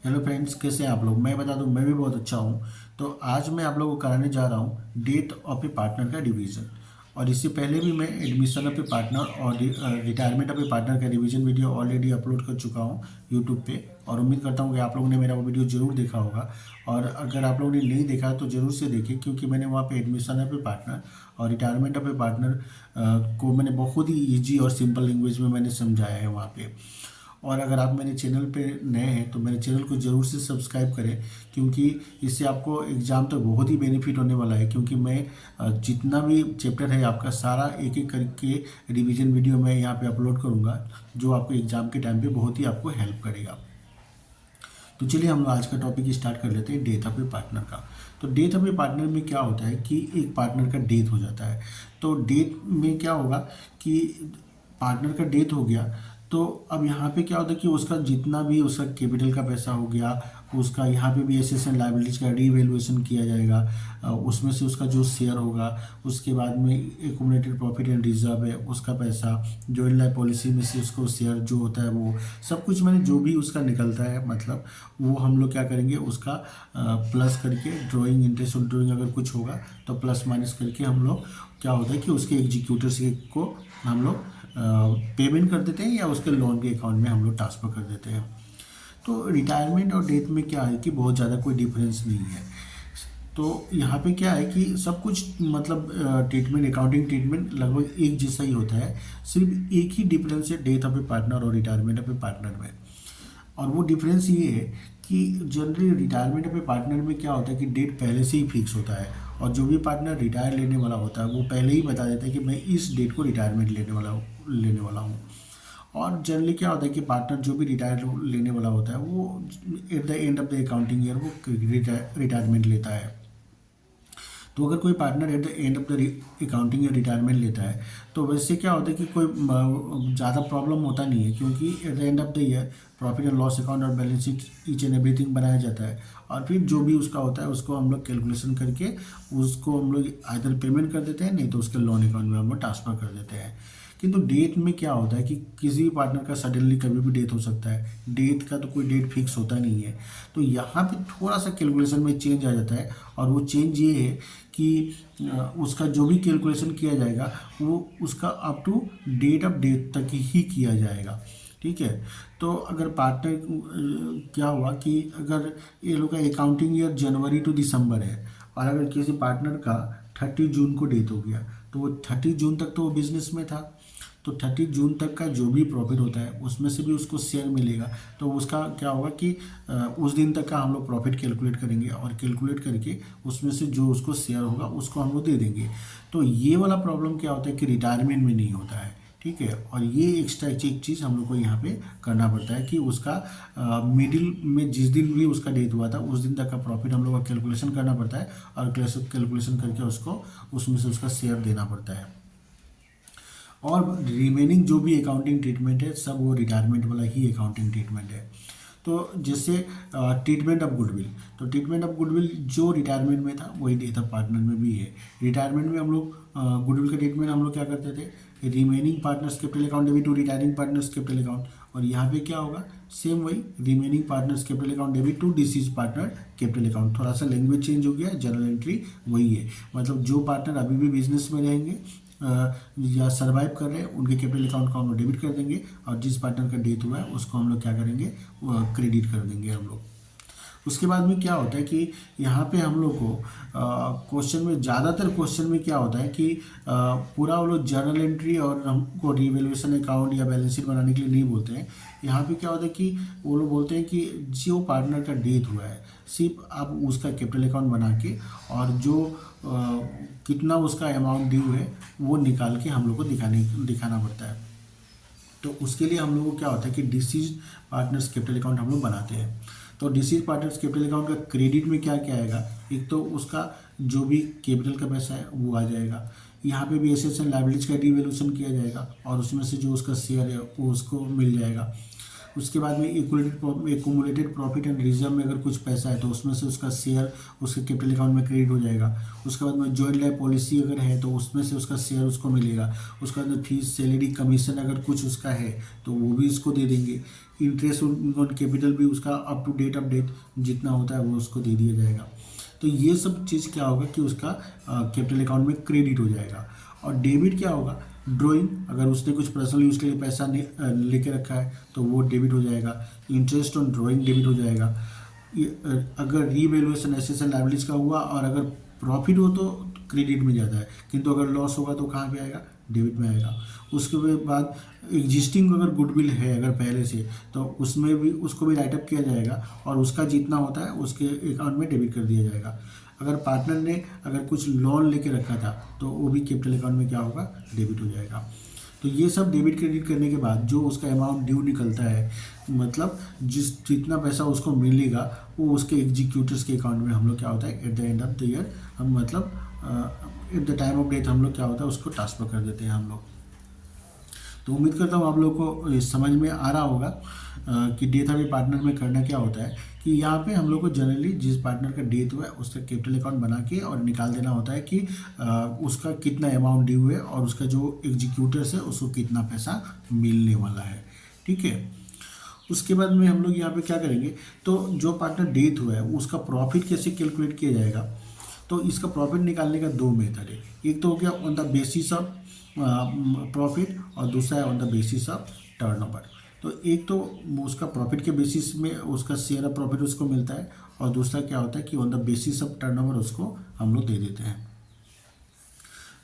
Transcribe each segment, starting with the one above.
Hello friends, कैसे हैं आप लोग। मैं बता दूं, मैं भी बहुत अच्छा हूं। तो आज मैं आप लोगों को कराने जा रहा हूं डेथ ऑफ ए पार्टनर का रिवीजन। और इससे पहले भी मैं एडमिशन ऑफ ए पार्टनर और रिटायरमेंट ऑफ ए पार्टनर का रिवीजन वीडियो ऑलरेडी अपलोड कर चुका हूं यूट्यूब पे। और उम्मीद करता हूं कि आप लोगों ने मेरा वो वीडियो ज़रूर देखा होगा। और अगर आप लोगों ने नहीं देखा तो ज़रूर से देखें, क्योंकि मैंने वहाँ पे एडमिशन ऑफ ए पार्टनर और रिटायरमेंट ऑफ ए पार्टनर को मैंने बहुत ही ईजी और सिंपल लैंग्वेज में मैंने समझाया है वहाँ पे। और अगर आप मेरे चैनल पे नए हैं तो मेरे चैनल को ज़रूर से सब्सक्राइब करें, क्योंकि इससे आपको एग्ज़ाम तक बहुत ही बेनिफिट होने वाला है। क्योंकि मैं जितना भी चैप्टर है आपका सारा एक एक करके रिवीजन वीडियो मैं यहाँ पे अपलोड करूँगा, जो आपको एग्ज़ाम के टाइम पे बहुत ही आपको हेल्प करेगा। तो चलिए हम लोग आज का टॉपिक स्टार्ट कर लेते हैं, डेथ ऑफ ए पार्टनर का। तो डेथ ऑफ ए पार्टनर में क्या होता है कि एक पार्टनर का डेथ हो जाता है। तो डेथ में क्या होगा कि पार्टनर का डेथ हो गया, तो अब यहाँ पे क्या होता है कि उसका जितना भी उसका कैपिटल का पैसा हो गया, उसका यहाँ पे भी एसेट्स एंड लायबिलिटीज का रीवैल्यूएशन किया जाएगा। उसमें से उसका जो शेयर होगा, उसके बाद में एक्यूमुलेटेड प्रॉफिट एंड रिजर्व है उसका पैसा, जॉइंट लाइफ पॉलिसी में से उसको शेयर जो होता है वो सब कुछ मैंने जो भी उसका निकलता है, मतलब वो हम लोग क्या करेंगे उसका प्लस करके ड्राइंग इंटरेस्ट और ड्राइंग अगर कुछ होगा तो प्लस माइनस करके हम लोग क्या होता है कि उसके एग्जीक्यूटर्स को हम लोग पेमेंट कर देते हैं या उसके लोन के अकाउंट में हम लोग ट्रांसफ़र कर देते हैं। तो रिटायरमेंट और डेथ में क्या है कि बहुत ज़्यादा कोई डिफरेंस नहीं है। तो यहाँ पे क्या है कि सब कुछ मतलब ट्रीटमेंट, अकाउंटिंग ट्रीटमेंट लगभग एक जैसा ही होता है। सिर्फ एक ही डिफरेंस है डेथ ऑफ ए पार्टनर और रिटायरमेंट ऑफ ए पार्टनर में। और वो डिफरेंस ये है कि generally retirement of A partner में क्या होता है कि डेट पहले से ही फिक्स होता है, और जो भी पार्टनर रिटायर लेने वाला होता है वो पहले ही बता देता है कि मैं इस डेट को रिटायरमेंट लेने वाला हूँ। और जनरली क्या होता है कि पार्टनर जो भी रिटायर लेने वाला होता है वो eight the end of the accounting year वो रिटायरमेंट लेता है। तो अगर कोई partner eight the end of the accounting या रिटायरमेंट लेता है तो वैसे क्या होता है कि कोई ज़्यादा प्रॉब्लम होता नहीं है, क्योंकि at the end of the year profit and loss account और balance sheet each and everything बनाया जाता है। और फिर जो भी उसका होता है उसको हम लोग कैलकुलेशन करके उसको हम लोग आइदर पेमेंट कर देते हैं, नहीं तो उसके लोन अकाउंट में हम लोग ट्रांसफ़र कर देते हैं। किंतु डेट में क्या होता है कि किसी भी पार्टनर का सडनली कभी भी डेथ हो सकता है। डेथ का तो कोई डेट फिक्स होता नहीं है। तो यहाँ पे थोड़ा सा कैलकुलेशन में चेंज आ जाता है, और वो चेंज ये है कि उसका जो भी कैलकुलेशन किया जाएगा वो उसका up to date of death तक ही किया जाएगा। ठीक है। तो अगर पार्टनर क्या हुआ कि अगर ये लोग का अकाउंटिंग ईयर जनवरी टू दिसंबर है, और अगर किसी पार्टनर का 30 जून को डेथ हो गया, तो वो 30 जून तक तो वो बिजनेस में था, तो 30 जून तक का जो भी प्रॉफिट होता है उसमें से भी उसको शेयर मिलेगा। तो उसका क्या होगा कि उस दिन तक का हम लोग प्रॉफिट कैलकुलेट करेंगे, और कैलकुलेट करके उसमें से जो उसको शेयर होगा उसको हम लोग दे देंगे। तो ये वाला प्रॉब्लम क्या होता है कि रिटायरमेंट में नहीं होता है। ठीक है। और ये एक्स्ट्रा एक चीज़ हम लोग को यहाँ पे करना पड़ता है कि उसका मिडिल में जिस दिन भी उसका डेथ हुआ था उस दिन तक का प्रॉफिट हम लोग का कैलकुलेशन करना पड़ता है, और कैलकुलेशन करके उसको उसमें से उसका शेयर देना पड़ता है। और रिमेनिंग जो भी अकाउंटिंग ट्रीटमेंट है सब वो रिटायरमेंट वाला ही अकाउंटिंग ट्रीटमेंट है। तो जैसे ट्रीटमेंट ऑफ गुडविल, तो ट्रीटमेंट ऑफ गुडविल जो रिटायरमेंट में था वही डेथ ऑफ पार्टनर में भी है। रिटायरमेंट में हम लोग गुडविल का ट्रीटमेंट हम लोग क्या करते थे, remaining partners capital account debit to retiring partners capital account. और यहाँ पे क्या होगा, सेम वही remaining partners capital account debit to deceased partner capital account. थोड़ा सा लैंग्वेज चेंज हो गया, जनरल एंट्री वही है। मतलब जो पार्टनर अभी भी बिजनेस में रहेंगे या सर्वाइव कर रहे हैं उनके कैपिटल अकाउंट को हम लोग डेबिट कर देंगे, और जिस पार्टनर का डेथ हुआ है उसको हम लोग क्या करेंगे, क्रेडिट कर देंगे हम लोग। उसके बाद में क्या होता है कि यहाँ पे हम लोग को क्वेश्चन में ज़्यादातर क्वेश्चन में क्या होता है कि पूरा वो लोग जर्नल एंट्री और हमको रिवैल्यूएशन अकाउंट या बैलेंस शीट बनाने के लिए नहीं बोलते हैं। यहाँ पे क्या होता है कि वो लोग बोलते हैं कि जो पार्टनर का डेथ हुआ है सिर्फ आप उसका कैपिटल अकाउंट बना के और जो कितना उसका अमाउंट ड्यू है वो निकाल के हम लोग को दिखाना पड़ता है। तो उसके लिए हम लोग को क्या होता है कि डिसीज पार्टनर्स कैपिटल अकाउंट हम लोग बनाते हैं। तो डिसीज पार्टनर्स कैपिटल अकाउंट का क्रेडिट में क्या क्या आएगा, एक तो उसका जो भी कैपिटल का पैसा है वो आ जाएगा। यहाँ पे भी एसेट्स एंड लायबिलिटीज का डिवैल्यूएशन किया जाएगा, और उसमें से जो उसका शेयर है वो उसको मिल जाएगा। उसके बाद में एक्यूमुलेटेड प्रॉफिट एंड रिजर्व में अगर कुछ पैसा है तो उसमें से उसका शेयर उसके कैपिटल अकाउंट में क्रेडिट हो जाएगा। उसके बाद में जॉइंट लाइफ पॉलिसी अगर है तो उसमें से उसका शेयर उसको मिलेगा। उसके बाद में फीस सैलरी कमीशन अगर कुछ उसका है तो वो भी इसको दे देंगे। इंटरेस्ट ऑन कैपिटल भी उसका अप टू डेट जितना होता है वो उसको दे दिया जाएगा। तो ये सब चीज़ क्या होगा कि उसका कैपिटल अकाउंट में क्रेडिट हो जाएगा। और डेबिट क्या होगा, ड्राइंग, अगर उसने कुछ पर्सनल यूज़ के लिए पैसा लेके रखा है तो वो डेबिट हो जाएगा। इंटरेस्ट ऑन ड्राइंग डेबिट हो जाएगा। अगर रीवैल्यूएशन एसेट्स एंड लायबिलिटीज का हुआ और अगर प्रॉफिट हो तो क्रेडिट में जाता है, किंतु अगर लॉस होगा तो कहाँ पे आएगा, डेबिट में आएगा। उसके बाद एग्जिस्टिंग अगर गुडविल है अगर पहले से तो उसमें भी उसको भी राइटअप किया जाएगा और उसका जितना होता है उसके अकाउंट में डेबिट कर दिया जाएगा। अगर पार्टनर ने अगर कुछ लोन लेके रखा था तो वो भी कैपिटल अकाउंट में क्या होगा, डेबिट हो जाएगा। तो ये सब डेबिट क्रेडिट करने के बाद जो उसका अमाउंट ड्यू निकलता है, मतलब जितना पैसा उसको मिलेगा वो उसके एग्जीक्यूटर्स के अकाउंट में हम लोग क्या होता है eight the end of the year, हम मतलब at the time of death हम लोग क्या होता है उसको ट्रांसफर कर देते हैं हम लोग। तो उम्मीद करता हूँ आप लोगों को समझ में आ रहा होगा कि डेथ ऑफ ए पार्टनर में करना क्या होता है। कि यहाँ पे हम लोग को जनरली जिस पार्टनर का डेथ हुआ है उसका कैपिटल अकाउंट बना के और निकाल देना होता है कि उसका कितना अमाउंट ड्यू है और उसका जो एग्जीक्यूटर्स है उसको कितना पैसा मिलने वाला है। ठीक है, उसके बाद में हम लोग यहाँ पे क्या करेंगे, तो जो पार्टनर डेथ हुआ है उसका प्रॉफिट कैसे कैलकुलेट किया जाएगा। तो इसका प्रॉफिट निकालने का दो मेथड है। एक तो हो गया on the basis of profit और दूसरा है on the basis of turnover. तो एक तो उसका प्रॉफिट के बेसिस में उसका शेयर ऑफ प्रॉफिट उसको मिलता है और दूसरा क्या होता है कि on the basis of turnover उसको हम लोग दे देते हैं।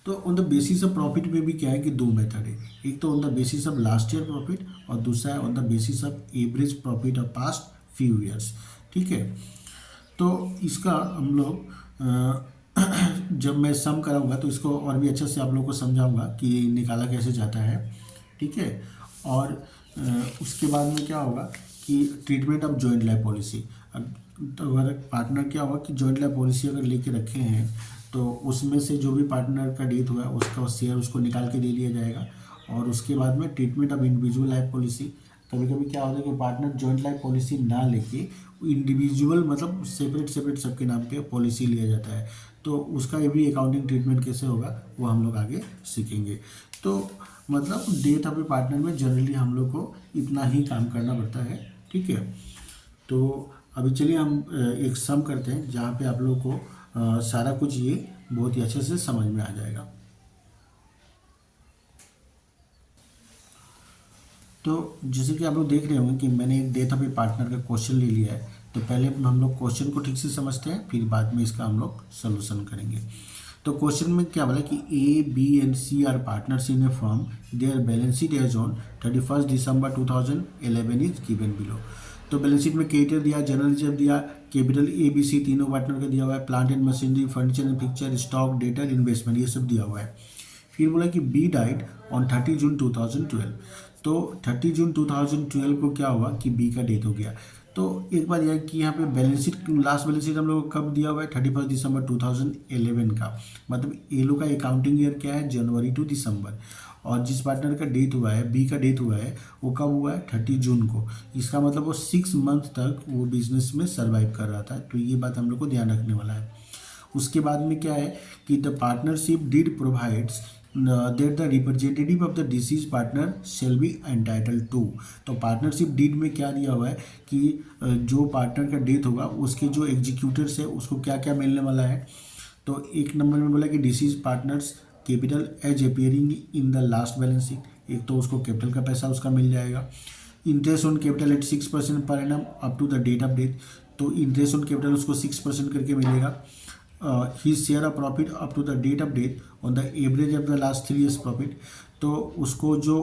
तो on the basis of profit में भी क्या है कि दो मेथड है। एक तो on the basis of last year profit और दूसरा है on the basis of average profit of past few years. ठीक है, तो इसका हम लोग जब मैं सम कराऊंगा तो इसको और भी अच्छे से आप लोगों को समझाऊंगा कि निकाला कैसे जाता है। ठीक है, और उसके बाद में क्या होगा कि treatment of joint life policy. तो अगर पार्टनर क्या होगा कि जॉइंट लाइफ पॉलिसी अगर लेके रखे हैं तो उसमें से जो भी पार्टनर का डेथ हुआ है उसका शेयर उसको निकाल के दे दिया जाएगा। और उसके बाद में treatment of individual life policy. कभी कभी क्या होता है कि पार्टनर जॉइंट लाइफ पॉलिसी ना लेके इंडिविजुअल मतलब सेपरेट सबके नाम पे पॉलिसी लिया जाता है, तो उसका भी अकाउंटिंग ट्रीटमेंट कैसे होगा वो हम लोग आगे सीखेंगे। तो मतलब डेथ ऑफ ए पार्टनर में जनरली हम लोग को इतना ही काम करना पड़ता है। ठीक है, तो अभी चलिए हम एक सम करते हैं जहाँ पे आप लोग को सारा कुछ ये बहुत ही अच्छे से समझ में आ जाएगा। तो जैसे कि आप लोग देख रहे होंगे कि मैंने एक डेथ ऑफ ए पार्टनर का क्वेश्चन ले लिया है। तो पहले हम लोग क्वेश्चन को ठीक से समझते हैं, फिर बाद में इसका हम लोग सोल्यूशन करेंगे। तो क्वेश्चन में क्या बोला कि A B and C are partners in a firm, their balance sheet as on 31 December 2011 is given below. तो बैलेंस शीट में क्रेडिटर दिया, जनरल रिजर्व दिया, कैपिटल ए बी सी तीनों पार्टनर का दिया हुआ है, plant and machinery, furniture and picture, stock, debtor, investment, ये सब दिया हुआ है। फिर बोला कि बी डाइड ऑन 30 जून 2012। तो 30 जून 2012 को क्या हुआ कि बी का डेथ हो गया। तो एक बार यह कि यहाँ पे balance sheet, last balance sheet हम लोग को कब दिया हुआ है, 31 दिसंबर 2011 का। मतलब ए लोग का अकाउंटिंग ईयर क्या है, जनवरी टू दिसंबर। और जिस पार्टनर का डेथ हुआ है, बी का डेथ हुआ है, वो कब हुआ है, 30 जून को। इसका मतलब वो 6 मंथ तक वो बिजनेस में सर्वाइव कर रहा था। तो ये बात हम लोग को ध्यान रखने वाला है। उसके बाद में क्या है कि the partnership did provides that the representative of the deceased partner shall be entitled to। तो पार्टनरशिप डीड में क्या दिया हुआ है कि जो पार्टनर का डेथ होगा उसके जो एग्जीक्यूटर्स है उसको क्या क्या मिलने वाला है। तो एक नंबर में बोला कि deceased partners capital as appearing in the last balance sheet. एक तो उसको कैपिटल का पैसा उसका मिल जाएगा। Interest on capital at 6% per annum up to the date of death. तो इंटरेस्ट ऑन कैपिटल उसको 6% करके मिलेगा। his share of profit up to the date of death on the average of the last 3 years profit। तो उसको जो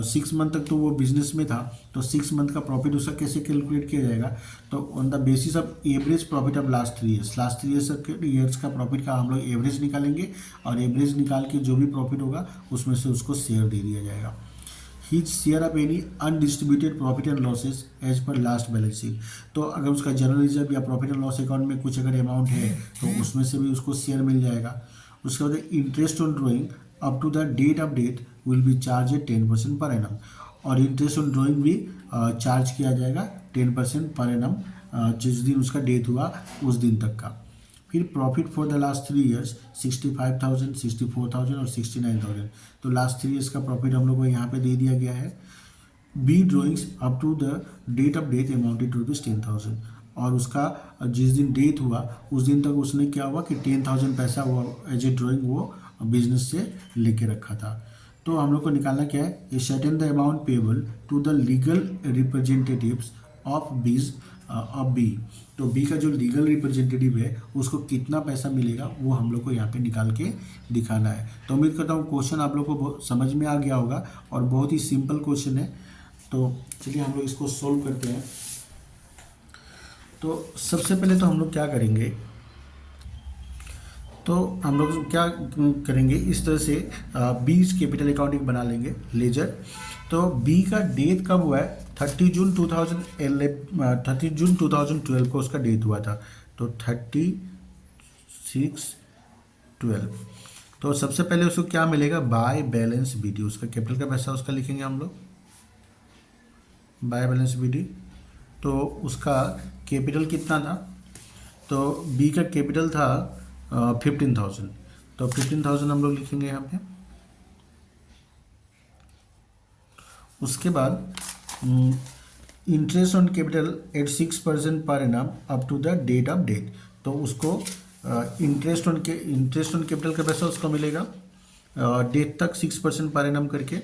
6 month तक तो वो बिजनेस में था, तो 6 मंथ का प्रॉफिट उसका कैसे कैलकुलेट किया जाएगा। तो on the basis of average profit of last 3 years, last 3 years का प्रॉफिट का हम लोग एवरेज निकालेंगे और एवरेज निकाल के जो भी प्रॉफिट होगा उसमें से उसको शेयर दे दिया जाएगा। His share of any undistributed profit and losses as per last balance sheet. तो अगर उसका जनरल रिजर्व या प्रॉफिट एंड लॉस अकाउंट में कुछ अगर अमाउंट है तो उसमें से भी उसको शेयर मिल जाएगा। उसके बाद interest on drawing up to the date of death will be charge 10% per annum. और इंटरेस्ट ऑन ड्राइंग भी चार्ज किया जाएगा 10% पर एनम, जिस दिन उसका डेथ हुआ उस दिन तक का। फिर profit for the last 3 years 65,000, 64,000 और 69,000। तो लास्ट 3 ईयर्स का प्रॉफिट हम लोग को यहाँ पे दे दिया गया है। B drawings up to the date of death amounted to rupees 10,000, और उसका जिस दिन डेथ हुआ उस दिन तक उसने क्या हुआ कि 10,000 पैसा वो एज ए ड्राइंग वो बिजनेस से लेके रखा था। तो हम लोग को निकालना क्या है, ये certain the amount payable to the legal representatives of B's of B. तो बी का जो लीगल रिप्रेजेंटेटिव है उसको कितना पैसा मिलेगा वो हम लोग को यहाँ पे निकाल के दिखाना है। तो उम्मीद करता हूँ क्वेश्चन आप लोग को समझ में आ गया होगा और बहुत ही सिंपल क्वेश्चन है। तो चलिए हम लोग इसको सोल्व करते हैं। तो सबसे पहले तो हम लोग क्या करेंगे, तो हम लोग क्या करेंगे, इस तरह से बीज कैपिटल अकाउंट एक बना लेंगे लेजर। तो बी का डेट कब हुआ है, 30 जून 2012 को उसका डेट हुआ था। तो 36/12। तो सबसे पहले उसको क्या मिलेगा, बाय बैलेंस बी डी, उसका कैपिटल का पैसा उसका लिखेंगे हम लोग बाय बैलेंस बी डी। तो उसका कैपिटल कितना था, तो बी का कैपिटल था 15,000। तो 15,000 हम लोग लिखेंगे यहाँ पे। उसके बाद interest on capital at 6% per annum up to the date of death. तो उसको इंटरेस्ट ऑन कैपिटल का पैसा उसको मिलेगा डेट तक 6% पर एनम करके।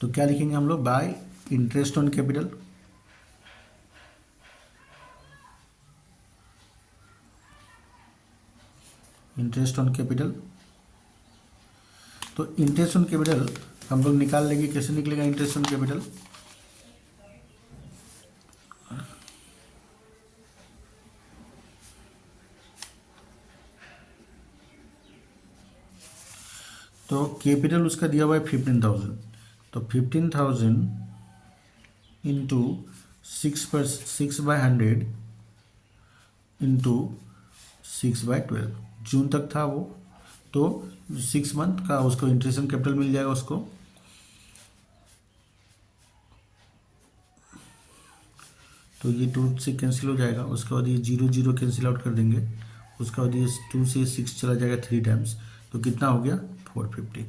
तो क्या लिखेंगे हम लोग, bye interest on capital interest on capital. तो इंटरेस्ट ऑन कैपिटल हम लोग निकाल लेंगे, कैसे निकलेगा इंटरेस्ट ऑन कैपिटल। तो कैपिटल उसका दिया हुआ है 15,000। तो 15,000 इंटू 6/100 इंटू 6/12, जून तक था वो। तो 6 मंथ का उसको इंटरेस्ट ऑन कैपिटल मिल जाएगा उसको। तो ये 2 से कैंसिल हो जाएगा, उसके बाद ये 0 0 कैंसिल आउट कर देंगे, उसके बाद ये 2 से 6 चला जाएगा 3 टाइम्स। तो कितना हो गया 450।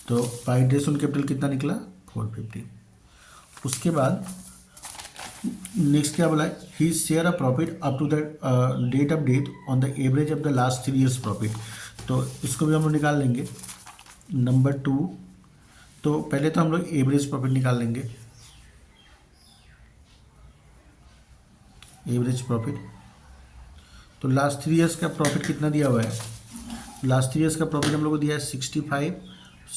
तो बाय इंटरेस्ट ऑन कैपिटल कितना निकला 450। उसके बाद नेक्स्ट क्या बोला है, he share a profit up to the date of death on the average of the last 3 years profit. तो इसको भी हम लोग निकाल लेंगे। नंबर 2, तो पहले तो हम लोग एवरेज प्रॉफिट निकाल लेंगे, एवरेज प्रॉफिट। तो लास्ट 3 ईयर्स का प्रॉफिट कितना दिया हुआ है, लास्ट 3 ईयर्स का प्रॉफिट हम लोग को दिया है 65,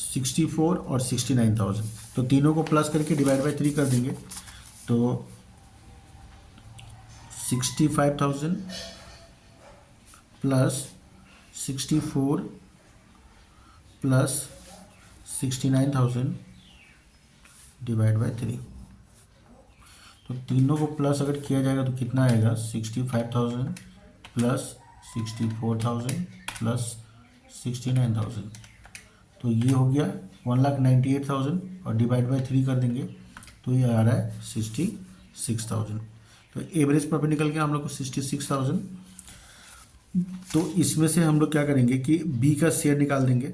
64 और 69,000। तो तीनों को प्लस करके डिवाइड बाय 3 कर देंगे। तो 65,000 प्लस 64 प्लस 69,000 डिवाइड बाय 3। तो तीनों को प्लस अगर किया जाएगा तो कितना आएगा, 65,000 प्लस 64,000 प्लस 69,000। तो ये हो गया 1,98,000 और डिवाइड बाय 3 कर देंगे तो ये आ रहा है 66,000। तो एवरेज प्रॉफिट निकल गया हम लोग को 66,000। तो इसमें से हम लोग क्या करेंगे कि बी का शेयर निकाल देंगे,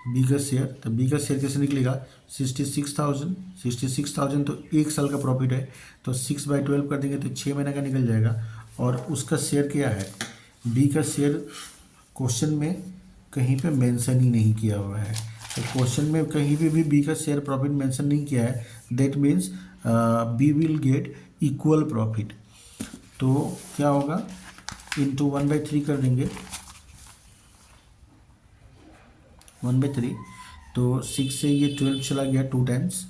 बी का शेयर। तो बी का शेयर कैसे निकलेगा, 66,000 तो 1 साल का प्रॉफिट है, तो 6/12 कर देंगे तो 6 महीने का निकल जाएगा। और उसका शेयर क्या है, बी का शेयर क्वेश्चन में कहीं पे मेंशन ही नहीं किया हुआ है। तो क्वेश्चन में कहीं पे भी बी का शेयर प्रॉफिट मेंशन नहीं किया है, that means B will get equal profit. तो क्या होगा, इंटू 1/3 कर देंगे, 1/3। तो 6 से ये 12 चला गया 2 टाइम्स,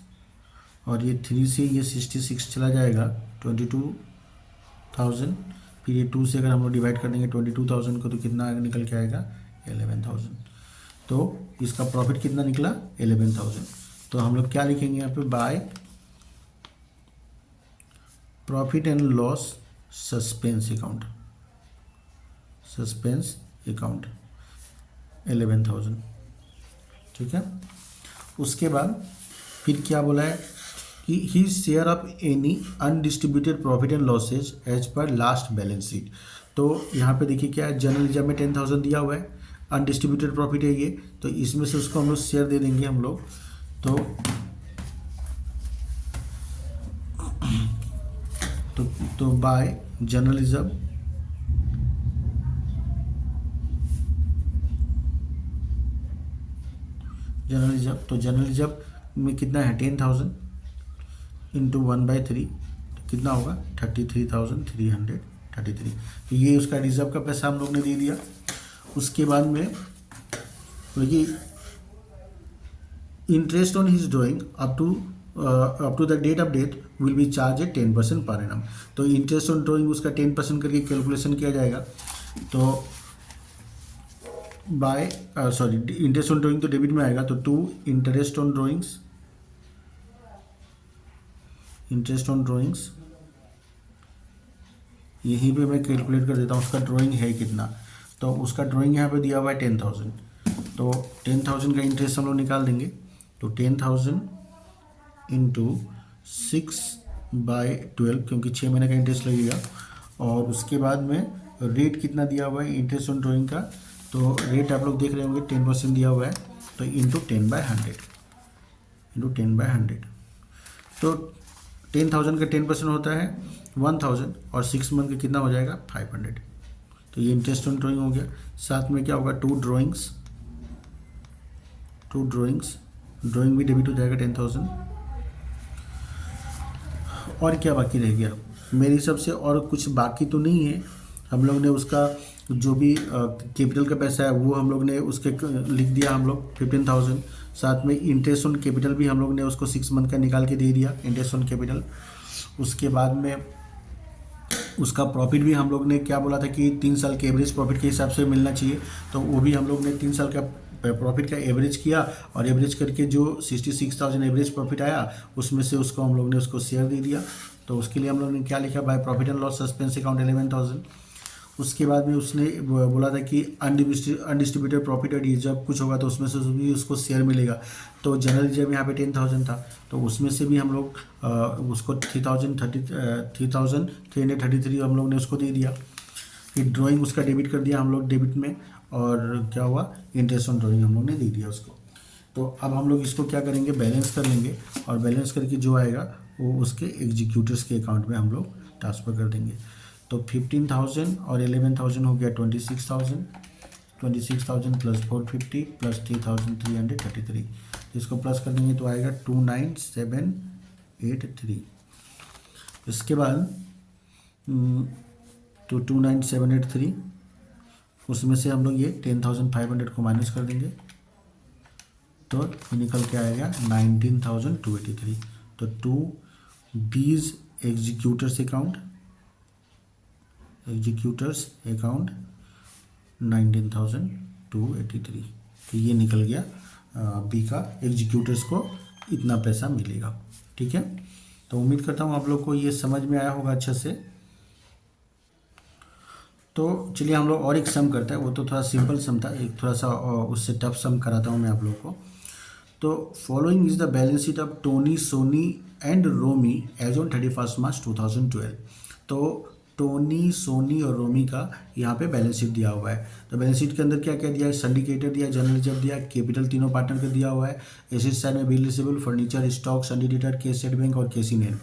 और ये 3 से ये 66 चला जाएगा 22,000। फिर ये 2 से अगर हम लोग डिवाइड कर देंगे 22,000 को तो कितना निकल के आएगा 11,000। तो इसका प्रॉफिट कितना निकला 11,000। तो हम लोग क्या लिखेंगे यहाँ पे, by profit and loss suspense account, suspense account 11,000। ठीक है। उसके बाद फिर क्या बोला है कि he share of any undistributed profit and losses as per last balance sheet. तो यहाँ पे देखिए क्या है, जनरल रिजर्व में 10,000 दिया हुआ है, अनडिस्ट्रीब्यूटेड प्रॉफिट है ये, तो इसमें से उसको हम लोग शेयर दे देंगे हम लोग। तो बाय जनरल रिजर्व तो जनरल रिजर्व में कितना है 10,000 इंटू 1/3, तो कितना होगा 33,333। तो ये उसका रिजर्व का पैसा हम लोग ने दे दिया। उसके बाद में देखिए interest on his drawing up to the date of death will be charge at 10% per annum. तो इंटरेस्ट ऑन ड्राइंग उसका 10% करके कैलकुलेशन किया जाएगा। तो बाय इंटरेस्ट ऑन ड्राइंग तो डेबिट में आएगा, तो टू इंटरेस्ट ऑन ड्राइंग्स यहीं पे मैं कैलकुलेट कर देता हूँ उसका ड्राइंग है कितना। तो उसका ड्राइंग यहाँ पे दिया हुआ है 10,000, तो 10,000 का इंटरेस्ट हम लोग निकाल देंगे। तो 10,000 इंटू 6/12, क्योंकि 6 महीने का इंटरेस्ट लगेगा। और उसके बाद में रेट कितना दिया हुआ है इंटरेस्ट ऑन ड्राइंग का, तो रेट आप लोग देख रहे होंगे 10% दिया हुआ है, तो इंटू 10/100 तो 10,000 का 10% होता है 1,000, और 6 मंथ का कितना हो जाएगा 500। तो ये इंटरेस्ट ऑन ड्राइंग हो गया। साथ में क्या होगा टू ड्राइंग्स ड्राइंग भी डेबिट हो जाएगा 10,000। और क्या बाकी रह गया मेरे हिसाब से, और कुछ बाकी तो नहीं है। हम लोग ने उसका जो भी कैपिटल का पैसा है वो हम लोग ने उसके लिख दिया हम लोग 15,000। साथ में इंटरेस्ट ऑन कैपिटल भी हम लोग ने उसको 6 मंथ का निकाल के दे दिया इंटरेस्ट ऑन कैपिटल। उसके बाद में उसका प्रॉफिट भी हम लोग ने क्या बोला था कि 3 साल के एवरेज प्रॉफिट के हिसाब से मिलना चाहिए, तो वो भी हम लोग ने 3 साल का प्रॉफिट का एवरेज किया, और एवरेज करके जो 66,000 एवरेज प्रॉफिट आया उसमें से उसको हम लोग ने उसको शेयर दे दिया। तो उसके लिए हम लोग ने क्या लिखा by profit and loss suspense account 11,000। उसके बाद में उसने बोला था कि अनडिस्ट्रीब्यूटेड प्रॉफिट और रिजर्व कुछ होगा तो उसमें से भी उसको शेयर मिलेगा। तो जनरल रिजर्व यहाँ पे 10,000 था, तो उसमें से भी हम लोग उसको 3,333 हम लोग ने उसको दे दिया। फिर ड्राइंग उसका डेबिट कर दिया हम लोग डेबिट में, और क्या हुआ इंटरेस्ट ऑन ड्राइंग हम लोग ने दे दिया उसको। तो अब हम लोग इसको क्या करेंगे बैलेंस कर लेंगे, और बैलेंस करके जो आएगा वो उसके एग्जीक्यूटर्स के अकाउंट में हम लोग ट्रांसफ़र कर देंगे। तो 15,000 और 11,000 हो गया 26,000 प्लस 450 प्लस 3,333। इसको प्लस कर देंगे तो आएगा 29,783। इसके बाद तो 29,783 उसमें से हम लोग ये 10,500 को माइनस कर देंगे, तो ये निकल के आएगा 19,283। तो टू दीज एग्जीक्यूटर्स अकाउंट 19,283। तो ये निकल गया बी का एग्जीक्यूटर्स को इतना पैसा मिलेगा। ठीक है, तो उम्मीद करता हूँ आप लोग को ये समझ में आया होगा अच्छे से। तो चलिए हम लोग और एक सम करते हैं, वो तो थोड़ा सिंपल सम था, एक थोड़ा सा उससे टफ सम कराता हूँ मैं आप लोग को। तो following is the balance sheet of Tony, Sony and Romi as on 31 March 2012। तो टोनी, सोनी और रोमी का यहाँ पे बैलेंस शीट दिया हुआ है। तो बैलेंस शीट के अंदर क्या क्या दिया है, सिंडिकेटर दिया, जनरल रिजर्व दिया, कैपिटल तीनों पार्टनर का दिया हुआ है, एसेट साइड में bill receivable, furniture, stock, sundry debtor, cash at bank और केसी नेम।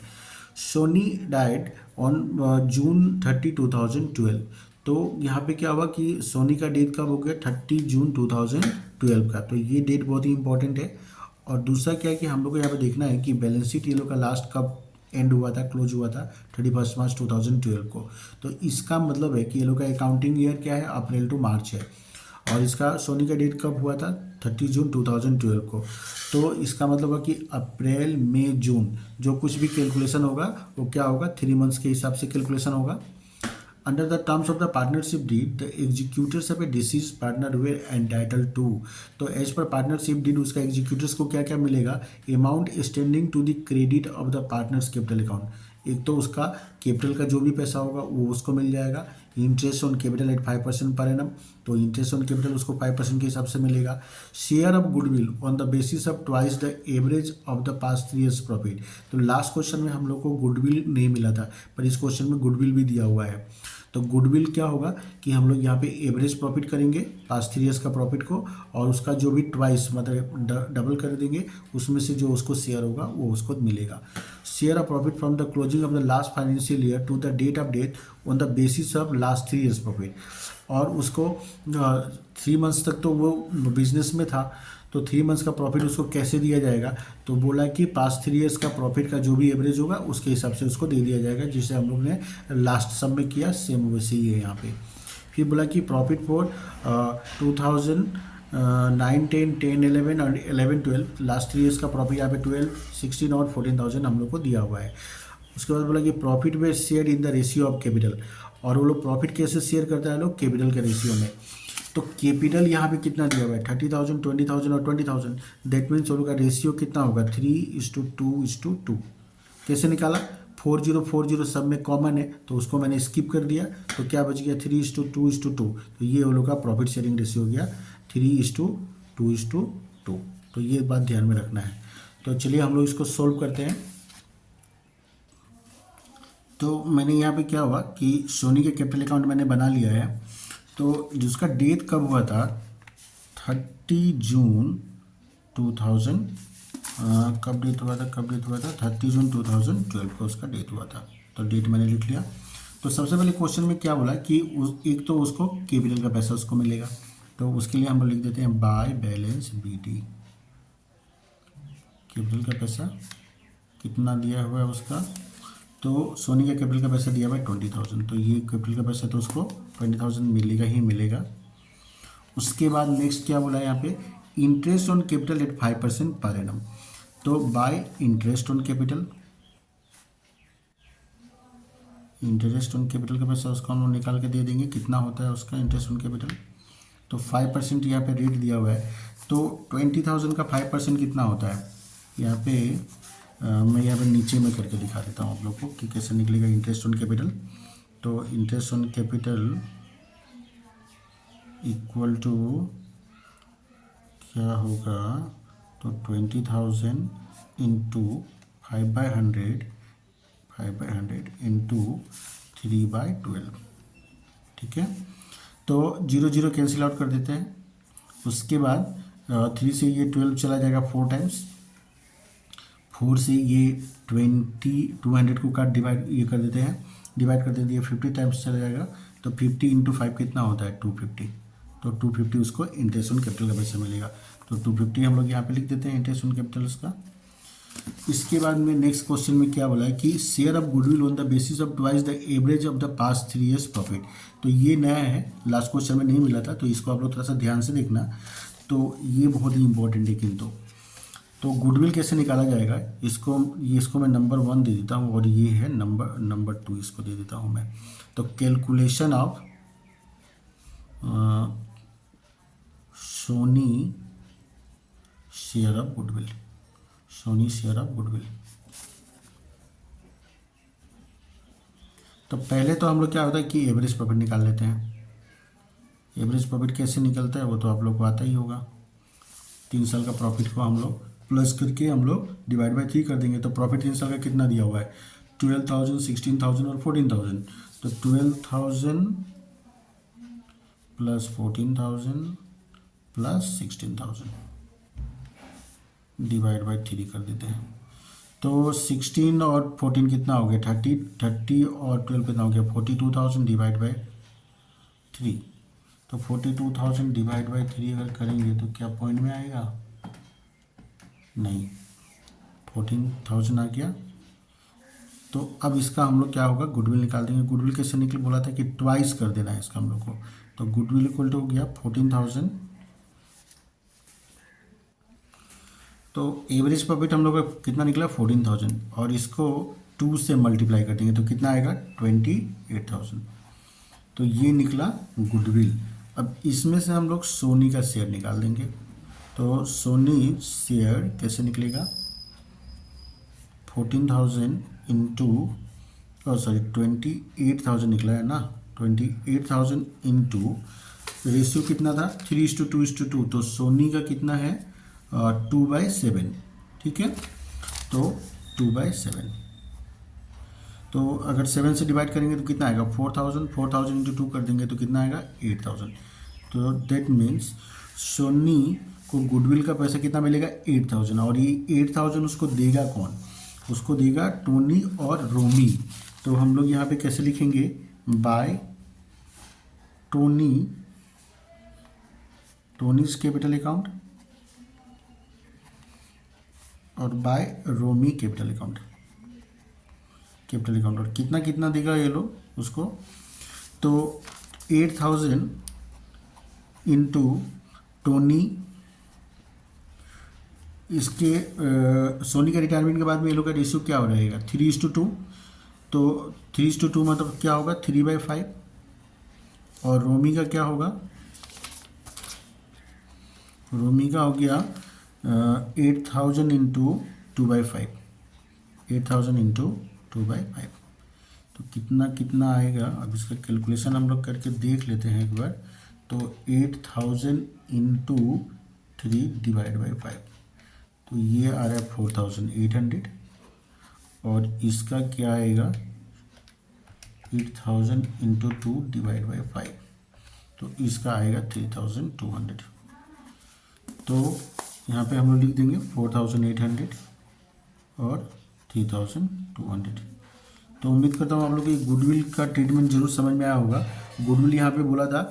Soni died on June 30, 2012। तो यहाँ पे क्या हुआ कि सोनी का डेट कब हो गया 30 जून 2012 का, तो ये डेट बहुत ही इंपॉर्टेंट है। और दूसरा क्या है कि हम लोग को यहाँ पे देखना है कि बैलेंस शीट ये लोग का लास्ट कब एंड हुआ था, क्लोज हुआ था 31 मार्च 2012 को। तो इसका मतलब है कि ये लोग का अकाउंटिंग ईयर क्या है, अप्रैल टू मार्च है, और इसका सोनी का डेट कब हुआ था 30 जून 2012 को। तो इसका मतलब है कि अप्रैल, मई, जून जो कुछ भी कैलकुलेशन होगा वो क्या होगा 3 मंथ्स के हिसाब से कैलकुलेशन होगा। Under the terms of the partnership deed, the executors of a deceased partner were entitled to। तो एज पर पार्टनरशिप डीड उसका एग्जीक्यूटर्स को क्या क्या मिलेगा, amount standing to the credit of the partners capital account. एक तो उसका capital का जो भी पैसा होगा वो उसको मिल जाएगा, interest on capital eight 5% per annum, तो इंटरेस्ट ऑन कैपिटल उसको 5% के हिसाब से मिलेगा। Share of goodwill on the basis of twice the average of the past 3 years profit. तो लास्ट क्वेश्चन में हम लोग को गुडविल नहीं मिला था, पर इस क्वेश्चन में गुडविल भी दिया हुआ है। तो गुडविल क्या होगा कि हम लोग यहाँ पे एवरेज प्रॉफिट करेंगे पास्ट 3 ईयर्स का प्रॉफिट को, और उसका जो भी ट्वाइस मतलब डबल कर देंगे, उसमें से जो उसको शेयर होगा वो उसको मिलेगा। Share of profit from the closing of the last financial year to the date of death on the basis of last 3 years profit. और उसको 3 मंथ्स तक तो वो बिजनेस में था, तो 3 मंथ्स का प्रॉफिट उसको कैसे दिया जाएगा, तो बोला कि पास्ट 3 ईयर्स का प्रॉफिट का जो भी एवरेज होगा उसके हिसाब से उसको दे दिया जाएगा, जिसे हम लोग ने लास्ट सब में किया, सेम वैसे ही है यहाँ पे। फिर बोला कि प्रॉफिट फॉर 2009, 10, 10, 11 और 11, 12 लास्ट 3 ईयर्स का प्रॉफिट यहाँ पे 12, 16 और 14,000 हम लोग को दिया हुआ है। उसके बाद बोला कि profit way share in the ratio of capital, और वो लोग प्रॉफिट कैसे शेयर करता है लोग, कैपिटल के रेशियो में। तो कैपिटल यहाँ पे कितना दिया हुआ है 30,000, 20,000 और 20,000, दैट मीन्स वो लोग का रेशियो कितना होगा 3:2:2। कैसे निकाला, 4040 सब में कॉमन है तो उसको मैंने स्किप कर दिया, तो क्या बच गया 3:2:2। तो ये वो लोग का प्रॉफिट शेयरिंग रेशियो हो गया 3:2:2। तो ये बात ध्यान में रखना है। तो चलिए हम लोग इसको सोल्व करते हैं। तो मैंने यहाँ पे क्या हुआ कि सोनी के कैपिटल अकाउंट मैंने बना लिया है। तो जिसका डेट कब हुआ था 30 जून 2000, कब डेट हुआ था 30 जून 2012 को उसका डेट हुआ था। तो डेट मैंने लिख लिया। तो सबसे पहले क्वेश्चन में क्या बोला कि एक तो उसको कैपिटल का पैसा उसको मिलेगा, तो उसके लिए हम लोग लिख देते हैं बाय बैलेंस BD। कैपिटल का पैसा कितना दिया हुआ है उसका, तो सोनी का कैपिटल का पैसा दिया हुआ है 20,000, तो ये कैपिटल का पैसा तो उसको 20,000 मिलेगा ही मिलेगा। उसके बाद नेक्स्ट क्या बोला है यहाँ पे, interest on capital eight 5% per annum. तो bye interest on capital, interest on capital का पैसा उसको हम लोग निकाल के दे देंगे, कितना होता है उसका इंटरेस्ट ऑन कैपिटल, तो 5% यहाँ पे रेट दिया हुआ है। तो 20,000 का 5% कितना होता है, यहाँ पे मैं यहाँ पे नीचे में करके दिखा देता हूँ आप लोग को कि कैसे निकलेगा इंटरेस्ट ऑन कैपिटल। तो interest on capital equal to क्या होगा, तो 20,000 इंटू 5/100 इंटू 3/12, ठीक है। तो 0 0 कैंसिल आउट कर देते हैं। उसके बाद 3 से ये 12 चला जाएगा 4 टाइम्स, 4 से ये 200 को काट डिवाइड ये कर देते हैं, डिवाइड कर देते हैं 50 टाइम्स चला जाएगा। तो 50 इंटू 5 कितना होता है 250, तो 250 उसको इंटरेस्ट ऑन कैपिटल का पैसा मिलेगा। तो 250 हम लोग यहाँ पे लिख देते हैं इंटरेस्ट ऑन कैपिटल उसका। इसके बाद में नेक्स्ट क्वेश्चन में क्या बोला है कि share of goodwill on the basis of twice the average of the past 3 years profit. तो ये नया है, लास्ट क्वेश्चन में नहीं मिला था, तो इसको आप लोग थोड़ा सा ध्यान से देखना। तो ये बहुत ही इंपॉर्टेंट है किंतु। तो गुडविल कैसे निकाला जाएगा, इसको मैं नंबर 1 दे देता हूँ, और ये है नंबर 2 इसको दे देता हूँ मैं। तो calculation of Sony share of goodwill, Sony share of goodwill. तो पहले तो हम लोग क्या होता है कि एवरेज प्रॉफिट निकाल लेते हैं। एवरेज प्रॉफिट कैसे निकलता है वो तो आप लोग को आता ही होगा। 3 साल का प्रॉफिट को हम लोग प्लस करके हम लोग डिवाइड बाय 3 कर देंगे। तो प्रॉफिट 3 साल का कितना दिया हुआ है 12,000, 16,000 और 14,000। तो 12,000 प्लस 14,000 प्लस 16,000 डिवाइड बाय 3 कर देते हैं। तो 16 और 14 कितना हो गया 30 और 12 कितना हो गया 42,000 डिवाइड बाय 3। तो 42,000 डिवाइड बाय 3 अगर करेंगे तो क्या पॉइंट में आएगा, नहीं 14,000 आ गया। तो अब इसका हम लोग क्या होगा गुडविल निकाल देंगे। गुडविल कैसे निकल, बोला था कि ट्वाइस कर देना है इसका हम लोग को। तो गुडविल इक्वल टू हो गया 14,000। तो एवरेज प्रॉफिट हम लोग का कितना निकला 14,000, और इसको 2 से मल्टीप्लाई कर देंगे तो कितना आएगा 28,000। तो ये निकला गुडविल। अब इसमें से हम लोग सोनी का शेयर निकाल देंगे। तो सोनी शेयर कैसे निकलेगा 14,000 इंटू सॉरी 28,000 निकला है ना, 28,000 इंटू रेशियो कितना था 3:2:2, तो सोनी का कितना है 2/7, ठीक है। तो 2/7, तो अगर 7 से डिवाइड करेंगे तो कितना आएगा 4,000, 4,000 इंटू 2 कर देंगे तो कितना आएगा 8,000। तो दैट मीन्स सोनी को गुडविल का पैसा कितना मिलेगा 8,000, और ये 8,000 उसको देगा कौन, उसको देगा टोनी और रोमी। तो हम लोग यहाँ पे कैसे लिखेंगे, बाय टोनीज कैपिटल अकाउंट और बाय रोमी कैपिटल अकाउंट, और कितना कितना देगा ये लोग उसको। तो 8,000 इंटू टोनी, इसके सोनी का रिटायरमेंट के बाद में ये लोग का रेशियो क्या हो रहेगा 3:2, तो 3:2 मतलब क्या होगा 3/5, और रोमी का क्या होगा, रोमी का हो गया 8,000 इंटू 2/5, 8,000 इंटू 2/5, तो कितना कितना आएगा। अब इसका कैलकुलेशन हम लोग करके देख लेते हैं एक बार। तो 8,000 इंटू 3/5, तो ये आ रहा है 4,800, और इसका क्या आएगा 8,000 इंटू 2/5, तो इसका आएगा 3,200। तो यहाँ पे हम लोग लिख देंगे 4,800 और 3,200। तो उम्मीद करता हूँ आप लोग को गुडविल का ट्रीटमेंट जरूर समझ में आया होगा। गुडविल यहाँ पे बोला था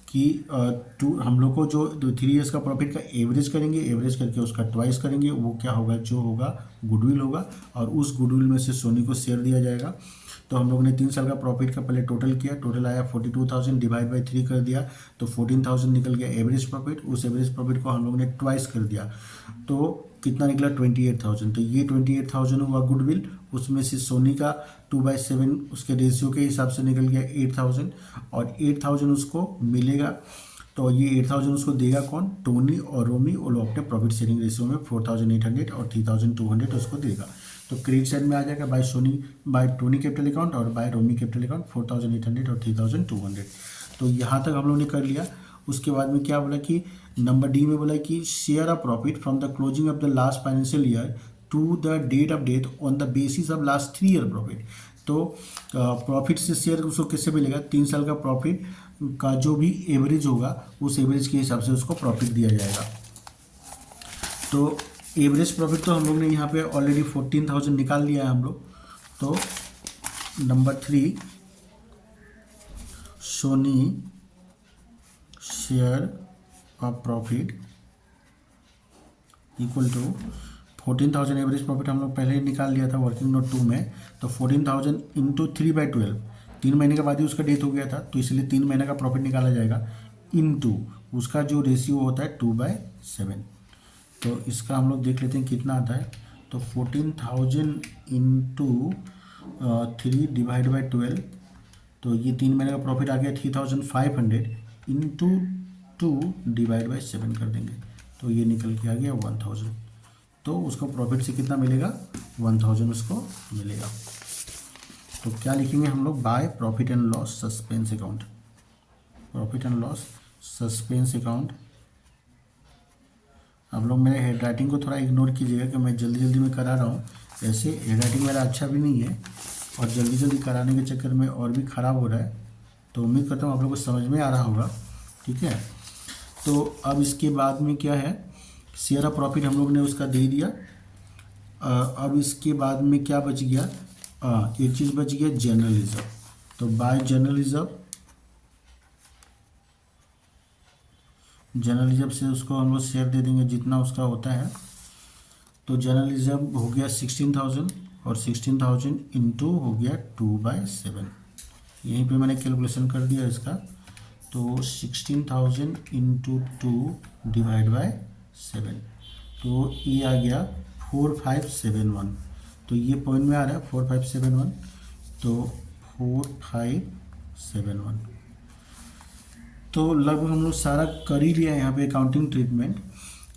कि हम लोग को जो 3 ईयर्स का प्रॉफिट का एवरेज करेंगे, एवरेज करके उसका ट्वाइस करेंगे, वो क्या होगा, जो होगा गुडविल होगा, और उस गुडविल में से सोनी को शेयर दिया जाएगा। तो हम लोग ने 3 साल का प्रॉफिट का पहले टोटल किया, टोटल आया 42,000, डिवाइड बाई 3 कर दिया तो 14,000 निकल गया एवरेज प्रॉफिट। उस एवरेज प्रॉफिट को हम लोग ने ट्वाइस कर दिया तो कितना निकला 28,000। तो ये 28,000 हुआ गुडविल, उसमें से सोनी का 2/7 उसके रेशियो के हिसाब से निकल गया 8,000, और 8,000 उसको मिलेगा। तो ये 8,000 उसको देगा कौन, टोनी और रोमी, वो लोग अपने प्रॉफिट शेयरिंग रेशियो में 4,800 और 3,200 उसको देगा। तो क्रेडिट साइड में आ जाएगा बाय टोनी कैपिटल अकाउंट और बाय रोमी कैपिटल अकाउंट 4,800 और 3,200। तो यहाँ तक हम लोग ने कर लिया। उसके बाद में क्या बोला कि नंबर डी में बोला कि share a profit from the closing of the last financial year to the date of death on the basis of last 3 year profit. तो प्रॉफिट से शेयर उसको कैसे मिलेगा, 3 साल का प्रॉफिट का जो भी एवरेज होगा उस एवरेज के हिसाब से उसको प्रॉफिट दिया जाएगा। तो एवरेज प्रॉफिट तो हम लोग ने यहाँ पे ऑलरेडी 14,000 निकाल लिया है हम लोग। तो number 3 Sony share of profit equal to 14,000 average profit हम लोग पहले ही निकाल लिया था वर्किंग नोट 2 में। तो 14,000 इंटू 3/12, 3 महीने के बाद ही उसका डेथ हो गया था तो इसलिए 3 महीने का प्रॉफिट निकाला जाएगा, इंटू उसका जो रेशियो होता है 2/7। तो इसका हम लोग देख लेते हैं कितना आता है। तो 14,000 इंटू 3/12, तो ये 3 महीने का प्रॉफिट आ गया 3,500, इंटू 2/7 कर देंगे तो ये निकल के आ गया 1,000। तो उसको प्रॉफिट से कितना मिलेगा 1,000 उसको मिलेगा। तो क्या लिखेंगे हम लोग, by profit and loss suspense account, profit and loss suspense account. आप लोग मेरे हैंड राइटिंग को थोड़ा इग्नोर कीजिएगा कि मैं जल्दी जल्दी में करा रहा हूँ। ऐसे हैंड राइटिंग मेरा अच्छा भी नहीं है और जल्दी जल्दी कराने के चक्कर में और भी ख़राब हो रहा है। तो उम्मीद करता हूँ आप लोग को समझ में आ रहा होगा, ठीक है। तो अब इसके बाद में क्या है, शेयर ऑफ प्रॉफिट हम लोग ने उसका दे दिया। अब इसके बाद में क्या बच गया, एक चीज़ बच गया जनरल रिजर्व। तो बाय जनरल रिजर्व से उसको हम लोग शेयर दे देंगे जितना उसका होता है। तो जनरल रिजर्व हो गया 16,000 और 16,000 इंटू हो गया 2/7। यहीं पे मैंने कैलकुलेशन कर दिया इसका। तो 16,000 इंटू 2/7, तो ये आ गया 4571। तो ये पॉइंट में आ रहा है 4571, तो 4571। तो लगभग हम लोग सारा कर ही लिया है यहाँ पे अकाउंटिंग ट्रीटमेंट।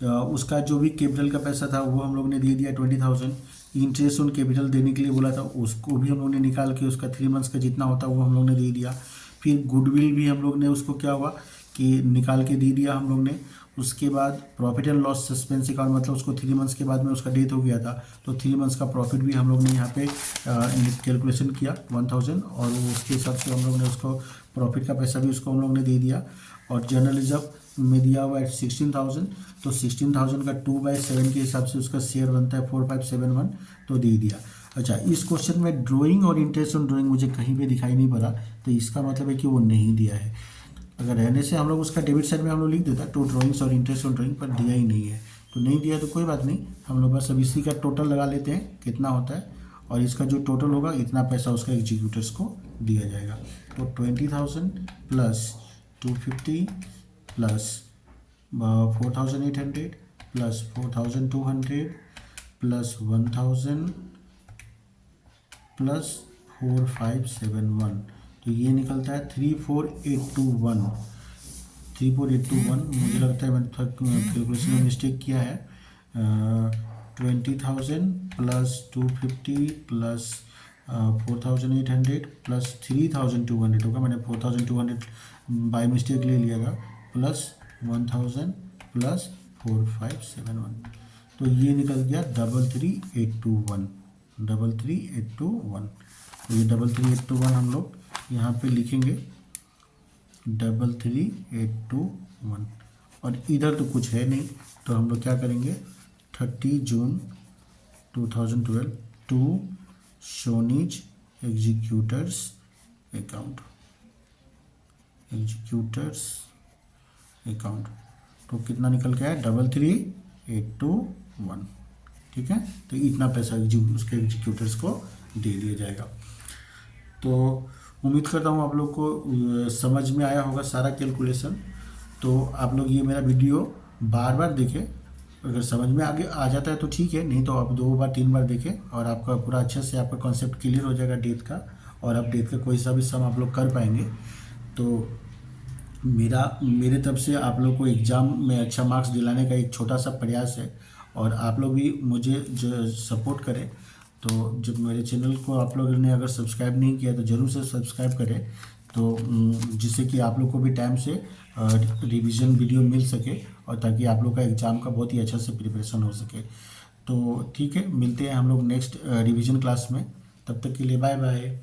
उसका जो भी कैपिटल का पैसा था वो हम लोग ने दे दिया 20,000। इंटरेस्ट ऑन कैपिटल देने के लिए बोला था, उसको भी हम लोग ने निकाल के उसका 3 मंथ्स का जितना होता है वो हम लोग ने दे दिया। फिर गुडविल भी हम लोग ने उसको क्या हुआ कि निकाल के दे दिया हम लोग ने। उसके बाद profit and loss suspense account, मतलब उसको 3 मंथ्स के बाद में उसका डेथ हो गया था, तो 3 मंथ्स का प्रॉफिट भी हम लोग ने यहाँ पे कैलकुलेशन किया 1000, और उसके हिसाब से हम लोग ने उसको प्रॉफिट का पैसा भी उसको हम लोग ने दे दिया। और जनरल रिजर्व में दिया हुआ है 16,000, तो 16,000 का 2/7 के हिसाब से उसका शेयर बनता है 4571, तो दे दिया। अच्छा, इस क्वेश्चन में ड्राइंग और इंटरेस्ट ऑन ड्राइंग मुझे कहीं भी दिखाई नहीं पड़ा, तो इसका मतलब है कि वो नहीं दिया है। अगर रहने से हम लोग उसका डेबिट साइड में हम लोग लिख देता टू ड्राइंग्स और इंटरेस्ट ऑन ड्राइंग, पर दिया ही नहीं है। तो नहीं दिया तो कोई बात नहीं, हम लोग बस अब इसी का टोटल लगा लेते हैं कितना होता है, और इसका जो टोटल होगा इतना पैसा उसका एग्जीक्यूटर्स को दिया जाएगा। तो 20,000 plus 250 plus 4,800 plus 4,200 plus 1,000 plus 4,571, तो ये निकलता है 34,821। 34,821, मुझे लगता है मैंने थोड़ा कैलकुलेशन में मिस्टेक किया है। 20,000 प्लस 250 प्लस 4,800 प्लस 3,200 होगा, मैंने 4,200 बाई मिस्टेक ले लिया था, प्लस 1,000 प्लस 4,571, तो ये निकल गया 33,821। 33,821, तो ये 33,821 हम लोग यहाँ पे लिखेंगे 33,821। और इधर तो कुछ है नहीं, तो हम लोग क्या करेंगे 30 June 2012 to Soni's executors account, executors account, तो कितना निकल के आया 33,821। ठीक है, तो इतना पैसा उसके एग्जीक्यूटर्स को दे दिया जाएगा। तो उम्मीद करता हूँ आप लोग को समझ में आया होगा सारा कैलकुलेशन। तो आप लोग ये मेरा वीडियो बार बार देखें, अगर समझ में आगे आ जाता है तो ठीक है, नहीं तो आप 2 बार 3 बार देखें और आपका पूरा अच्छे से आपका कॉन्सेप्ट क्लियर हो जाएगा डेट का, और आप डेट का कोई सा भी सम आप लोग कर पाएंगे। तो मेरे तरफ से आप लोग को एग्ज़ाम में अच्छा मार्क्स दिलाने का एक छोटा सा प्रयास है, और आप लोग भी मुझे जो सपोर्ट करें। तो जब मेरे चैनल को आप लोगों ने अगर सब्सक्राइब नहीं किया तो ज़रूर से सब्सक्राइब करें, तो जिससे कि आप लोग को भी टाइम से रिवीजन वीडियो मिल सके, और ताकि आप लोग का एग्ज़ाम का बहुत ही अच्छा से प्रिपरेशन हो सके। तो ठीक है, मिलते हैं हम लोग नेक्स्ट रिवीजन क्लास में, तब तक के लिए बाय बाय।